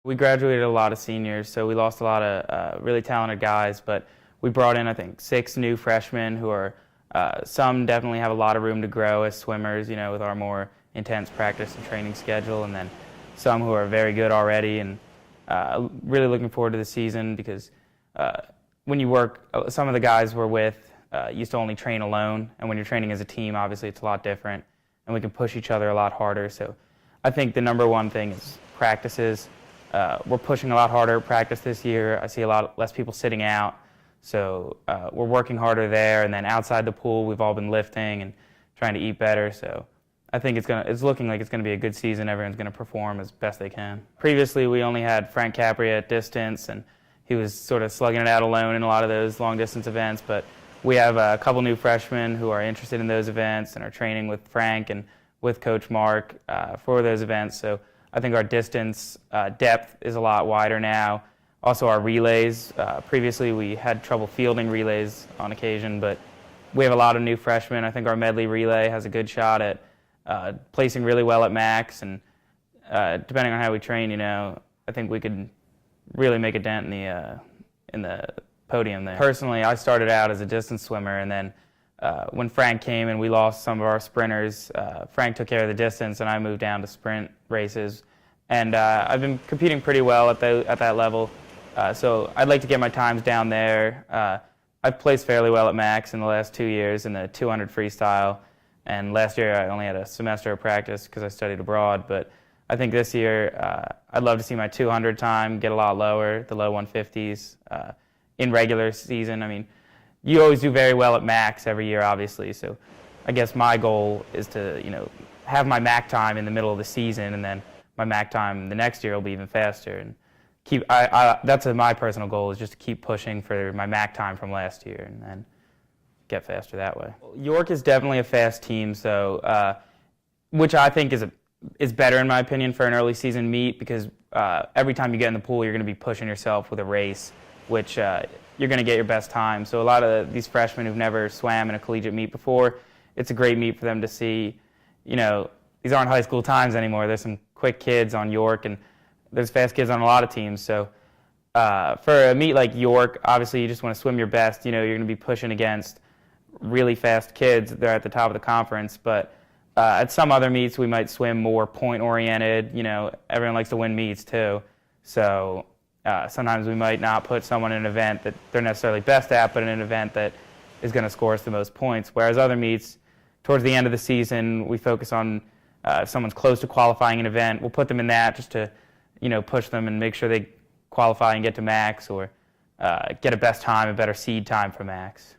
We graduated a lot of seniors, so we lost a lot of really talented guys, but we brought in, I think, 6 new freshmen who are, some definitely have a lot of room to grow as swimmers, with our more intense practice and training schedule, and then some who are very good already, and really looking forward to the season because when you work, some of the guys we're with used to only train alone, and when you're training as a team, obviously it's a lot different, and we can push each other a lot harder. So I think the number one thing is practices. We're pushing a lot harder at practice this year. I see a lot less people sitting out, so we're working harder there. And then outside the pool, we've all been lifting and trying to eat better. So I think it's looking like it's going to be a good season. Everyone's going to perform as best they can. Previously, we only had Frank Capria at distance, and he was sort of slugging it out alone in a lot of those long-distance events. But we have a couple new freshmen who are interested in those events and are training with Frank and with Coach Mark for those events. So I think our distance depth is a lot wider now. Also our relays. Previously we had trouble fielding relays on occasion, but we have a lot of new freshmen. I think our medley relay has a good shot at placing really well at max, and depending on how we train, I think we could really make a dent in the podium there. Personally, I started out as a distance swimmer, and then when Frank came and we lost some of our sprinters, Frank took care of the distance and I moved down to sprint races. And I've been competing pretty well at that level, so I'd like to get my times down there. I've placed fairly well at max in the last 2 years in the 200 freestyle, and last year I only had a semester of practice because I studied abroad, but I think this year I'd love to see my 200 time get a lot lower, the low 150s, in regular season. I mean, you always do very well at max every year, obviously, so I guess my goal is to, have my MAC time in the middle of the season, and then my MAC time the next year will be even faster. And that's my personal goal, is just to keep pushing for my MAC time from last year and then get faster that way. York is definitely a fast team, so which I think is better in my opinion for an early season meet, because every time you get in the pool, you're going to be pushing yourself with a race, which you're going to get your best time. So a lot of these freshmen who've never swam in a collegiate meet before, it's a great meet for them to see. These aren't high school times anymore. There's some quick kids on York, and there's fast kids on a lot of teams. So for a meet like York, obviously you just want to swim your best. You're going to be pushing against really fast kids. They're at the top of the conference. But at some other meets, we might swim more point-oriented. Everyone likes to win meets too. So sometimes we might not put someone in an event that they're necessarily best at, but in an event that is going to score us the most points. Whereas other meets, towards the end of the season, we focus on if someone's close to qualifying an event, we'll put them in that just to, push them and make sure they qualify and get to max, or get a best time, a better seed time for max.